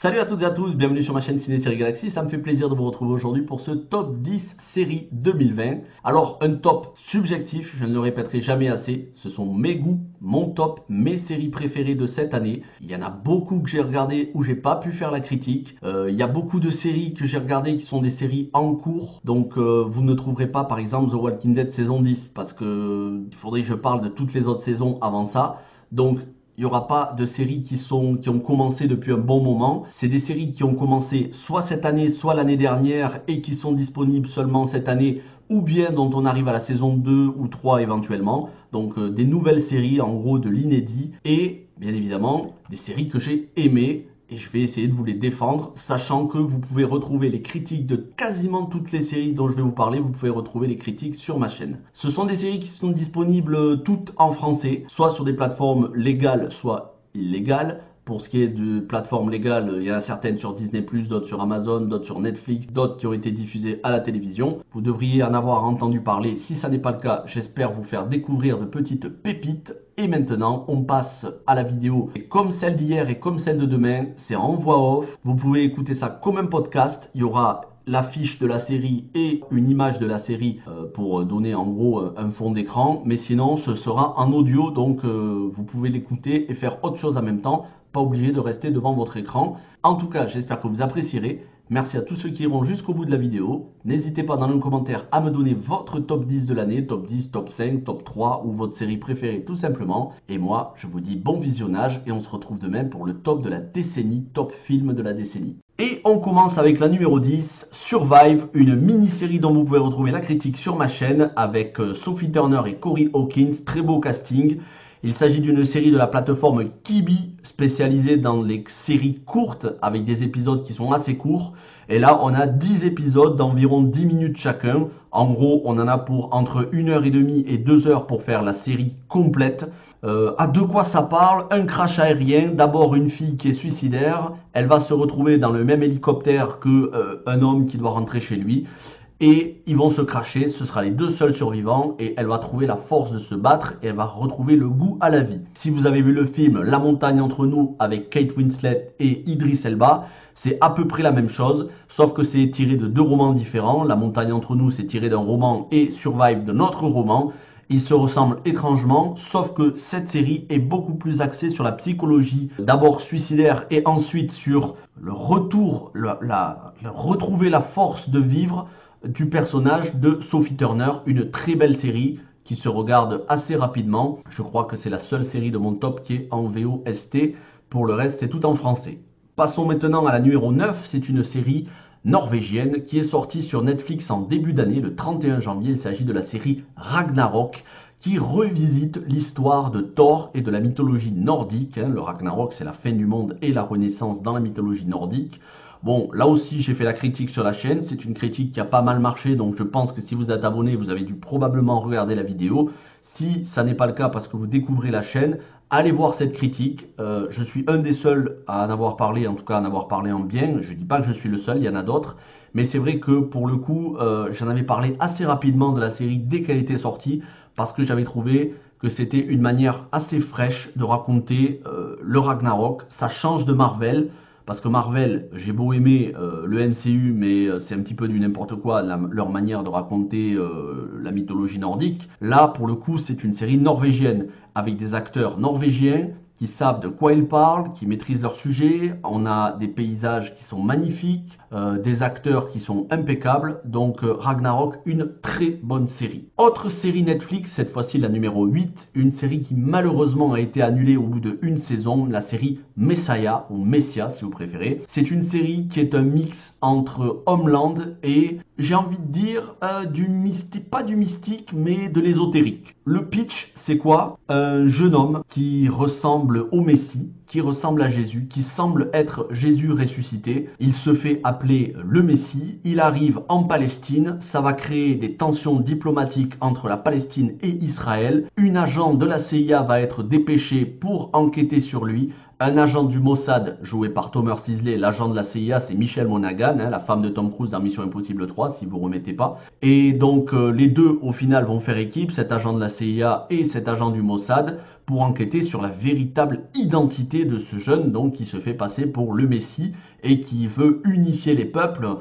Salut à toutes et à tous, bienvenue sur ma chaîne Ciné Série Galaxy, ça me fait plaisir de vous retrouver aujourd'hui pour ce top 10 séries 2020. Alors un top subjectif, je ne le répéterai jamais assez, ce sont mes goûts, mon top, mes séries préférées de cette année. Il y en a beaucoup que j'ai regardé où j'ai pas pu faire la critique, il y a beaucoup de séries que j'ai regardées qui sont des séries en cours, donc vous ne trouverez pas par exemple The Walking Dead saison 10 parce que il faudrait que je parle de toutes les autres saisons avant ça, donc il n'y aura pas de séries qui ont commencé depuis un bon moment. C'est des séries qui ont commencé soit cette année, soit l'année dernière et qui sont disponibles seulement cette année ou bien dont on arrive à la saison 2 ou 3 éventuellement. Donc des nouvelles séries en gros de l'inédit et bien évidemment des séries que j'ai aimées. Et je vais essayer de vous les défendre, sachant que vous pouvez retrouver les critiques de quasiment toutes les séries dont je vais vous parler. Vous pouvez retrouver les critiques sur ma chaîne. Ce sont des séries qui sont disponibles toutes en français, soit sur des plateformes légales, soit illégales. Pour ce qui est de plateformes légales, il y en a certaines sur Disney+, d'autres sur Amazon, d'autres sur Netflix, d'autres qui ont été diffusées à la télévision. Vous devriez en avoir entendu parler. Si ça n'est pas le cas, j'espère vous faire découvrir de petites pépites. Et maintenant, on passe à la vidéo. Et comme celle d'hier et comme celle de demain, c'est en voix off. Vous pouvez écouter ça comme un podcast. Il y aura l'affiche de la série et une image de la série pour donner en gros un fond d'écran. Mais sinon, ce sera en audio, donc vous pouvez l'écouter et faire autre chose en même temps. Pas obligé de rester devant votre écran. En tout cas, j'espère que vous apprécierez. Merci à tous ceux qui iront jusqu'au bout de la vidéo. N'hésitez pas dans le commentaire à me donner votre top 10 de l'année, top 10, top 5, top 3 ou votre série préférée tout simplement. Et moi, je vous dis bon visionnage et on se retrouve demain pour le top de la décennie, top film de la décennie. Et on commence avec la numéro 10, Survive, une mini-série dont vous pouvez retrouver la critique sur ma chaîne avec Sophie Turner et Corey Hawkins, très beau casting. Il s'agit d'une série de la plateforme Quibi, spécialisée dans les séries courtes, avec des épisodes qui sont assez courts. Et là, on a 10 épisodes d'environ 10 minutes chacun. En gros, on en a pour entre 1h30 et 2 heures pour faire la série complète. À de quoi ça parle? Un crash aérien, d'abord une fille qui est suicidaire. Elle va se retrouver dans le même hélicoptère qu'un homme qui doit rentrer chez lui. Et ils vont se cracher, ce sera les deux seuls survivants et elle va trouver la force de se battre et elle va retrouver le goût à la vie. Si vous avez vu le film La montagne entre nous avec Kate Winslet et Idris Elba, c'est à peu près la même chose, sauf que c'est tiré de deux romans différents. La montagne entre nous, c'est tiré d'un roman et Survive d'un autre roman. Ils se ressemblent étrangement, sauf que cette série est beaucoup plus axée sur la psychologie, d'abord suicidaire et ensuite sur le retour, retrouver la force de vivre du personnage de Sophie Turner, une très belle série qui se regarde assez rapidement. Je crois que c'est la seule série de mon top qui est en VOST. Pour le reste, c'est tout en français. Passons maintenant à la numéro 9. C'est une série norvégienne qui est sortie sur Netflix en début d'année, le 31 janvier. Il s'agit de la série Ragnarok qui revisite l'histoire de Thor et de la mythologie nordique. Le Ragnarok, c'est la fin du monde et la renaissance dans la mythologie nordique. Bon, là aussi, j'ai fait la critique sur la chaîne. C'est une critique qui a pas mal marché, donc je pense que si vous êtes abonné, vous avez dû probablement regarder la vidéo. Si ça n'est pas le cas parce que vous découvrez la chaîne, allez voir cette critique. Je suis un des seuls à en avoir parlé, en tout cas à en avoir parlé en bien. Je ne dis pas que je suis le seul, il y en a d'autres. Mais c'est vrai que pour le coup, j'en avais parlé assez rapidement de la série dès qu'elle était sortie, parce que j'avais trouvé que c'était une manière assez fraîche de raconter le Ragnarok. Ça change de Marvel. Parce que Marvel, j'ai beau aimer le MCU, mais c'est un petit peu du n'importe quoi, leur manière de raconter la mythologie nordique. Là, pour le coup, c'est une série norvégienne, avec des acteurs norvégiens qui savent de quoi ils parlent, qui maîtrisent leur sujet. On a des paysages qui sont magnifiques, des acteurs qui sont impeccables. Donc Ragnarok, une très bonne série. Autre série Netflix, cette fois-ci la numéro 8, une série qui malheureusement a été annulée au bout d'une saison, la série Messiah, ou Messia si vous préférez. C'est une série qui est un mix entre Homeland et, j'ai envie de dire, du mystique, pas du mystique, mais de l'ésotérique. Le pitch, c'est quoi? Un jeune homme qui ressemble au Messie, qui ressemble à Jésus, qui semble être Jésus ressuscité. Il se fait appeler le Messie, il arrive en Palestine, ça va créer des tensions diplomatiques entre la Palestine et Israël. Une agent de la CIA va être dépêchée pour enquêter sur lui. Un agent du Mossad, joué par Tomer Sisley, l'agent de la CIA, c'est Michelle Monaghan, la femme de Tom Cruise dans Mission Impossible 3, si vous remettez pas. Et donc les deux, au final, vont faire équipe, cet agent de la CIA et cet agent du Mossad, pour enquêter sur la véritable identité de ce jeune donc qui se fait passer pour le Messie et qui veut unifier les peuples.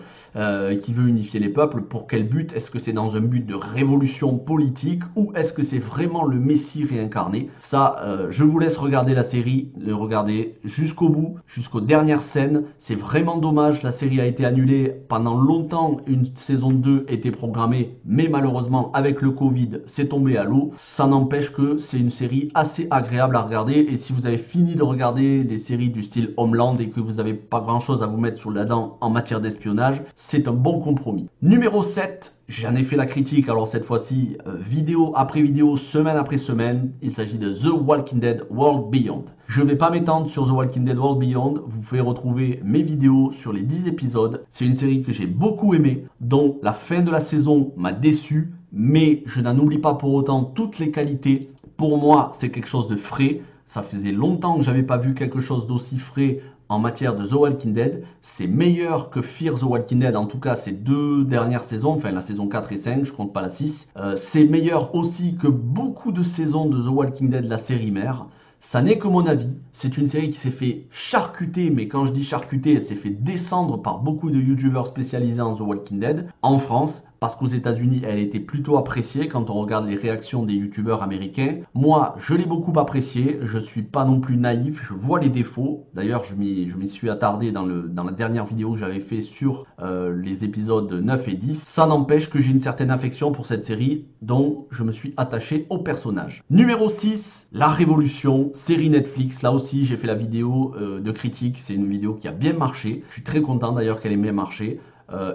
Pour quel but? Est-ce que c'est dans un but de révolution politique ou est-ce que c'est vraiment le Messie réincarné? Ça, je vous laisse regarder la série, le regarder jusqu'au bout, jusqu'aux dernières scènes. C'est vraiment dommage, la série a été annulée. Pendant longtemps, une saison 2 était programmée, mais malheureusement, avec le Covid, c'est tombé à l'eau. Ça n'empêche que c'est une série assez agréable à regarder. Et si vous avez fini de regarder des séries du style Homeland et que vous n'avez pas grand-chose à vous mettre sous la dent en matière d'espionnage, c'est un bon compromis. Numéro 7, j'en ai fait la critique, alors cette fois-ci, vidéo après vidéo, semaine après semaine, il s'agit de The Walking Dead World Beyond. Je ne vais pas m'étendre sur The Walking Dead World Beyond, vous pouvez retrouver mes vidéos sur les 10 épisodes. C'est une série que j'ai beaucoup aimée, dont la fin de la saison m'a déçu, mais je n'en oublie pas pour autant toutes les qualités. Pour moi, c'est quelque chose de frais. Ça faisait longtemps que j'avais pas vu quelque chose d'aussi frais en matière de The Walking Dead. C'est meilleur que Fear the Walking Dead, en tout cas ces 2 dernières saisons, enfin la saison 4 et 5, je compte pas la 6. C'est meilleur aussi que beaucoup de saisons de The Walking Dead, la série mère. Ça n'est que mon avis, c'est une série qui s'est fait charcuter, mais quand je dis charcuter, elle s'est fait descendre par beaucoup de youtubeurs spécialisés en The Walking Dead en France, parce qu'aux États-Unis, elle était plutôt appréciée quand on regarde les réactions des youtubeurs américains. Moi, je l'ai beaucoup appréciée, je suis pas non plus naïf, je vois les défauts. D'ailleurs, je m'y suis attardé dans la dernière vidéo que j'avais fait sur les épisodes 9 et 10. Ça n'empêche que j'ai une certaine affection pour cette série, dont je me suis attaché au personnage. Numéro 6, La Révolution, série Netflix. Là aussi, j'ai fait la vidéo de critique, c'est une vidéo qui a bien marché. Je suis très content d'ailleurs qu'elle ait bien marché.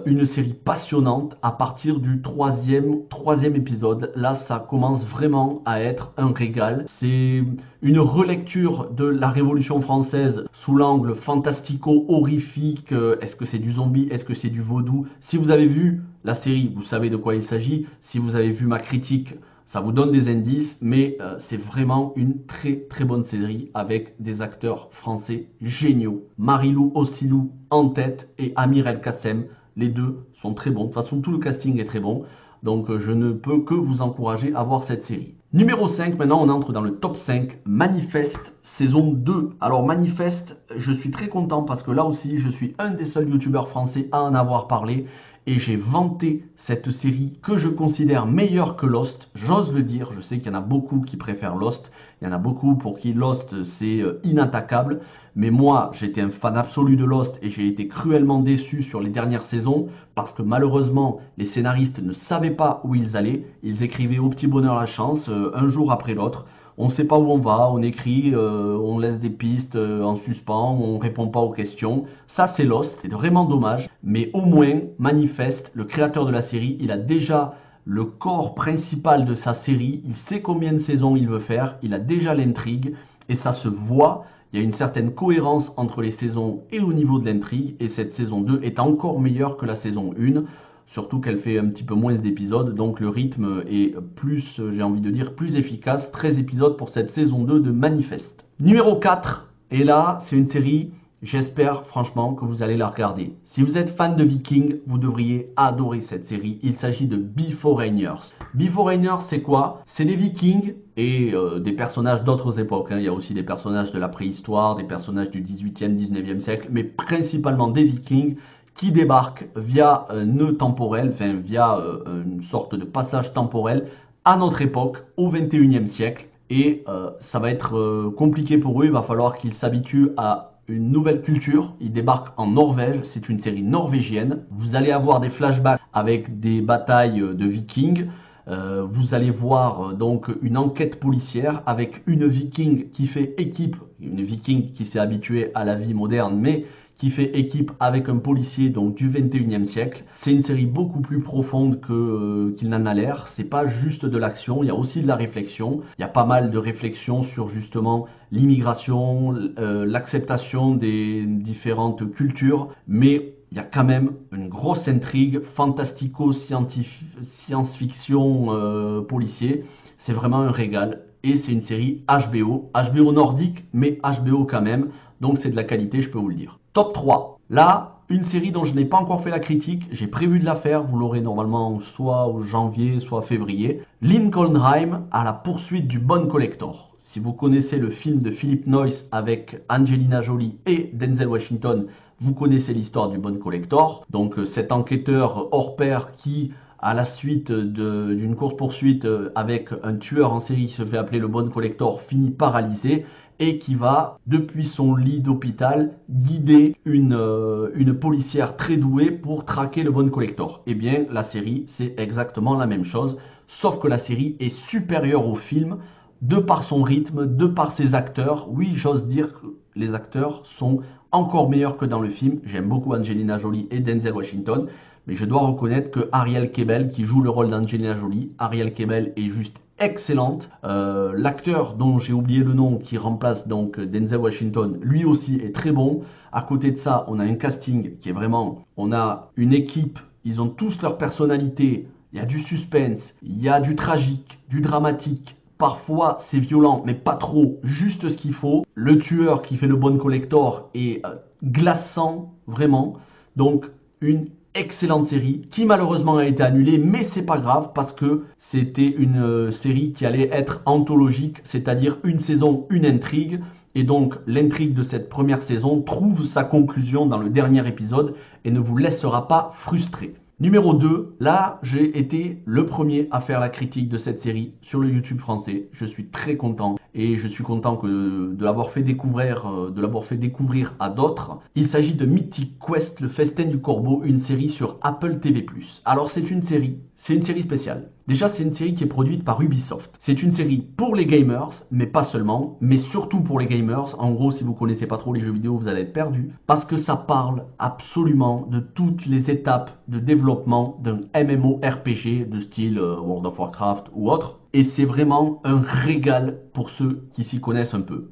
Une série passionnante à partir du troisième épisode. Là, ça commence vraiment à être un régal. C'est une relecture de la Révolution française sous l'angle fantastico-horrifique. Est-ce que c'est du zombie? Est-ce que c'est du vaudou? Si vous avez vu la série, vous savez de quoi il s'agit. Si vous avez vu ma critique, ça vous donne des indices, mais c'est vraiment une très très bonne série avec des acteurs français géniaux. Marilou Ossilou en tête et Amir El Kassem. Les deux sont très bons. De toute façon, tout le casting est très bon. Donc, je ne peux que vous encourager à voir cette série. Numéro 5, maintenant, on entre dans le top 5. Manifeste, saison 2. Alors, Manifeste, je suis très content parce que là aussi, je suis un des seuls youtubeurs français à en avoir parlé. Et j'ai vanté cette série que je considère meilleure que Lost. J'ose le dire, je sais qu'il y en a beaucoup qui préfèrent Lost. Il y en a beaucoup pour qui Lost, c'est inattaquable. Mais moi, j'étais un fan absolu de Lost et j'ai été cruellement déçu sur les dernières saisons parce que malheureusement, les scénaristes ne savaient pas où ils allaient. Ils écrivaient au petit bonheur la chance, un jour après l'autre. On ne sait pas où on va, on écrit, on laisse des pistes en suspens, on répond pas aux questions. Ça, c'est Lost, c'est vraiment dommage. Mais au moins, Manifeste, le créateur de la série, il a déjà le corps principal de sa série. Il sait combien de saisons il veut faire, il a déjà l'intrigue et ça se voit. Il y a une certaine cohérence entre les saisons et au niveau de l'intrigue. Et cette saison 2 est encore meilleure que la saison 1. Surtout qu'elle fait un petit peu moins d'épisodes. Donc le rythme est plus, j'ai envie de dire, plus efficace. 13 épisodes pour cette saison 2 de Manifeste. Numéro 4. Et là, c'est une série, j'espère franchement que vous allez la regarder. Si vous êtes fan de Vikings, vous devriez adorer cette série. Il s'agit de Beforeigners. Beforeigners, c'est quoi? C'est des Vikings et des personnages d'autres époques. Il y a aussi des personnages de la préhistoire, des personnages du 18e, 19e siècle, mais principalement des Vikings qui débarquent via un nœud temporel, enfin via une sorte de passage temporel à notre époque, au 21e siècle. Et ça va être compliqué pour eux, il va falloir qu'ils s'habituent à une nouvelle culture. Ils débarquent en Norvège, c'est une série norvégienne. Vous allez avoir des flashbacks avec des batailles de Vikings. Vous allez voir donc une enquête policière avec une Viking qui fait équipe, une Viking qui s'est habituée à la vie moderne, mais qui fait équipe avec un policier donc du 21e siècle. C'est une série beaucoup plus profonde qu'il n'en a l'air. C'est pas juste de l'action, il y a aussi de la réflexion. Il y a pas mal de réflexions sur justement l'immigration, l'acceptation des différentes cultures, mais il y a quand même une grosse intrigue fantastico-science-fiction policier. C'est vraiment un régal. Et c'est une série HBO. HBO nordique, mais HBO quand même. Donc c'est de la qualité, je peux vous le dire. Top 3. Là, une série dont je n'ai pas encore fait la critique. J'ai prévu de la faire. Vous l'aurez normalement soit au janvier, soit février. Lincolnheim à la poursuite du Bone Collector. Si vous connaissez le film de Philip Noyce avec Angelina Jolie et Denzel Washington, vous connaissez l'histoire du Bone Collector. Donc cet enquêteur hors pair qui, à la suite d'une course-poursuite avec un tueur en série qui se fait appeler le Bone Collector, finit paralysé et qui va, depuis son lit d'hôpital, guider une policière très douée pour traquer le Bone Collector. Eh bien, la série, c'est exactement la même chose, sauf que la série est supérieure au film, de par son rythme, de par ses acteurs. Oui, j'ose dire que les acteurs sont encore meilleurs que dans le film. J'aime beaucoup Angelina Jolie et Denzel Washington, mais je dois reconnaître que Ariel Kebel, qui joue le rôle d'Angelina Jolie, Ariel Kebel est juste excellente. L'acteur dont j'ai oublié le nom, qui remplace donc Denzel Washington, lui aussi est très bon. À côté de ça, on a un casting qui est vraiment... On a une équipe, ils ont tous leur personnalité. Il y a du suspense, il y a du tragique, du dramatique. Parfois c'est violent, mais pas trop, juste ce qu'il faut. Le tueur qui fait le Bone Collector est glaçant, vraiment. Donc une excellente série qui malheureusement a été annulée, mais c'est pas grave parce que c'était une série qui allait être anthologique, c'est-à-dire une saison, une intrigue. Et donc l'intrigue de cette première saison trouve sa conclusion dans le dernier épisode et ne vous laissera pas frustré. Numéro 2, là j'ai été le premier à faire la critique de cette série sur le YouTube français. Je suis très content et je suis content de l'avoir fait découvrir à d'autres. Il s'agit de Mythic Quest, le festin du corbeau, une série sur Apple TV+. Alors c'est une série spéciale. Déjà, c'est une série qui est produite par Ubisoft. C'est une série pour les gamers, mais pas seulement, mais surtout pour les gamers. En gros, si vous connaissez pas trop les jeux vidéo, vous allez être perdu. Parce que ça parle absolument de toutes les étapes de développement d'un MMORPG de style World of Warcraft ou autre. Et c'est vraiment un régal pour ceux qui s'y connaissent un peu.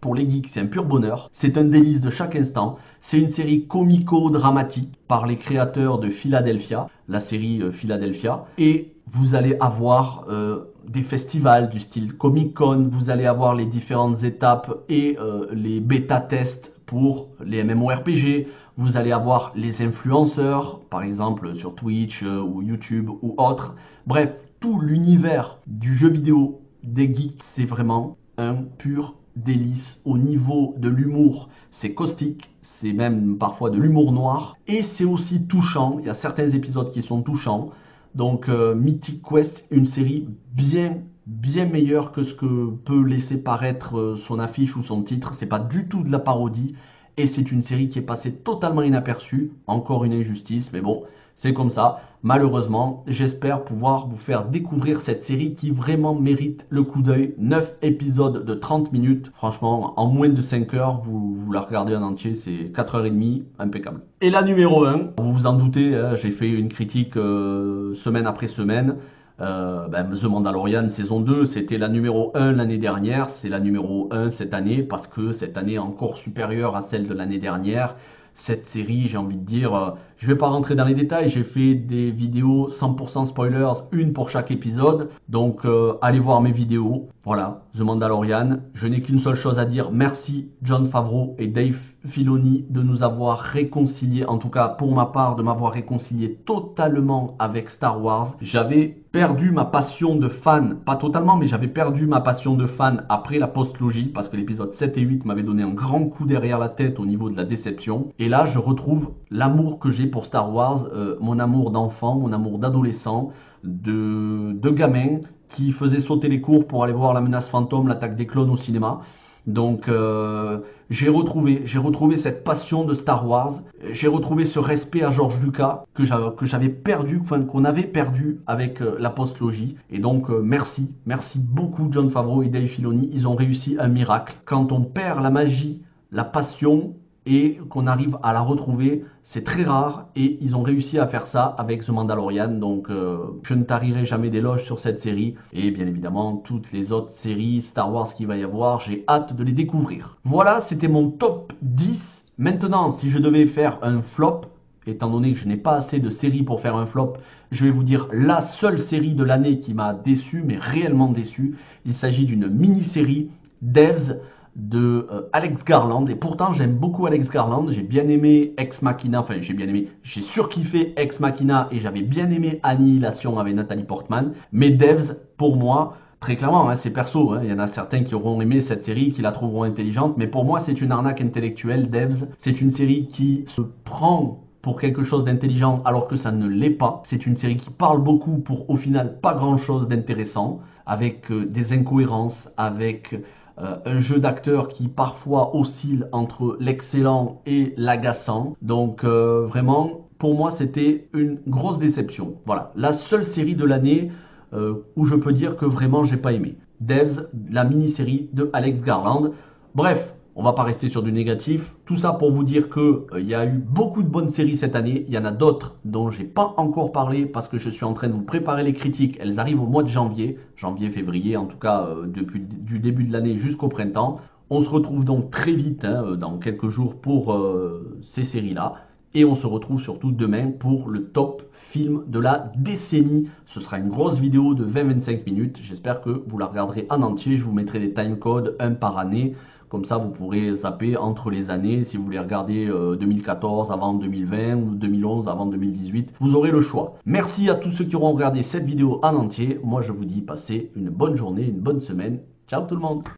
Pour les geeks, c'est un pur bonheur. C'est un délice de chaque instant. C'est une série comico-dramatique par les créateurs de Philadelphia, la série Philadelphia. Et vous allez avoir des festivals du style Comic-Con, vous allez avoir les différentes étapes et les bêta-tests pour les MMORPG. Vous allez avoir les influenceurs, par exemple sur Twitch ou YouTube ou autres. Bref, tout l'univers du jeu vidéo des geeks, c'est vraiment un pur délice. Au niveau de l'humour, c'est caustique, c'est même parfois de l'humour noir. Et c'est aussi touchant, il y a certains épisodes qui sont touchants. Donc Mythic Quest, une série bien meilleure que ce que peut laisser paraître son affiche ou son titre. C'est pas du tout de la parodie. Et c'est une série qui est passée totalement inaperçue. Encore une injustice, mais bon, c'est comme ça. Malheureusement, j'espère pouvoir vous faire découvrir cette série qui vraiment mérite le coup d'œil. 9 épisodes de 30 minutes. Franchement, en moins de 5 heures, vous la regardez en entier. C'est 4h30, impeccable. Et la numéro 1, vous vous en doutez, hein, j'ai fait une critique semaine après semaine. The Mandalorian saison 2, c'était la numéro 1 l'année dernière, c'est la numéro 1 cette année, parce que cette année est encore supérieure à celle de l'année dernière. Cette série, j'ai envie de dire, je vais pas rentrer dans les détails, j'ai fait des vidéos 100% spoilers, une pour chaque épisode, donc allez voir mes vidéos. Voilà, The Mandalorian, je n'ai qu'une seule chose à dire, merci Jon Favreau et Dave Filoni de nous avoir réconciliés, en tout cas pour ma part, de m'avoir réconcilié totalement avec Star Wars. J'avais perdu ma passion de fan, pas totalement, mais j'avais perdu ma passion de fan après la post-logie, parce que l'épisode 7 et 8 m'avaient donné un grand coup derrière la tête au niveau de la déception. Et là, je retrouve l'amour que j'ai pour Star Wars, mon amour d'enfant, mon amour d'adolescent, de gamin qui faisait sauter les cours pour aller voir La Menace Fantôme, l'attaque des clones au cinéma. Donc j'ai retrouvé cette passion de Star Wars, j'ai retrouvé ce respect à George Lucas que j'avais perdu, enfin qu'on avait perdu avec la post-logie. Et donc merci beaucoup Jon Favreau et Dave Filoni, ils ont réussi un miracle. Quand on perd la magie, la passion et qu'on arrive à la retrouver, c'est très rare et ils ont réussi à faire ça avec The Mandalorian. Donc je ne tarirai jamais d'éloges sur cette série et bien évidemment toutes les autres séries Star Wars qu'il va y avoir, j'ai hâte de les découvrir. Voilà, c'était mon top 10. Maintenant, si je devais faire un flop, étant donné que je n'ai pas assez de séries pour faire un flop, je vais vous dire la seule série de l'année qui m'a déçu, mais réellement déçu. Il s'agit d'une mini-série Devs de Alex Garland, et pourtant j'aime beaucoup Alex Garland, j'ai bien aimé Ex Machina, enfin j'ai surkiffé Ex Machina et j'avais bien aimé Annihilation avec Nathalie Portman, mais Devs, pour moi, Très clairement, hein, c'est perso, hein. Il y en a certains qui auront aimé cette série, qui la trouveront intelligente, mais pour moi c'est une arnaque intellectuelle, Devs. C'est une série qui se prend pour quelque chose d'intelligent alors que ça ne l'est pas. C'est une série qui parle beaucoup pour au final pas grand chose d'intéressant, avec des incohérences, avec un jeu d'acteurs qui parfois oscille entre l'excellent et l'agaçant. Donc vraiment, pour moi c'était une grosse déception. Voilà, la seule série de l'année où je peux dire que vraiment j'ai pas aimé. Devs, la mini-série de Alex Garland. Bref, on va pas rester sur du négatif. Tout ça pour vous dire que il y a eu beaucoup de bonnes séries cette année. Il y en a d'autres dont j'ai pas encore parlé parce que je suis en train de vous préparer les critiques. Elles arrivent au mois de janvier, février, en tout cas depuis du début de l'année jusqu'au printemps. On se retrouve donc très vite, hein, dans quelques jours pour ces séries-là. Et on se retrouve surtout demain pour le top film de la décennie. Ce sera une grosse vidéo de 20-25 minutes. J'espère que vous la regarderez en entier. Je vous mettrai des timecodes, un par année. Comme ça, vous pourrez zapper entre les années. Si vous voulez regarder 2014 avant 2020 ou 2011 avant 2018, vous aurez le choix. Merci à tous ceux qui auront regardé cette vidéo en entier. Moi, je vous dis passez une bonne journée, une bonne semaine. Ciao tout le monde!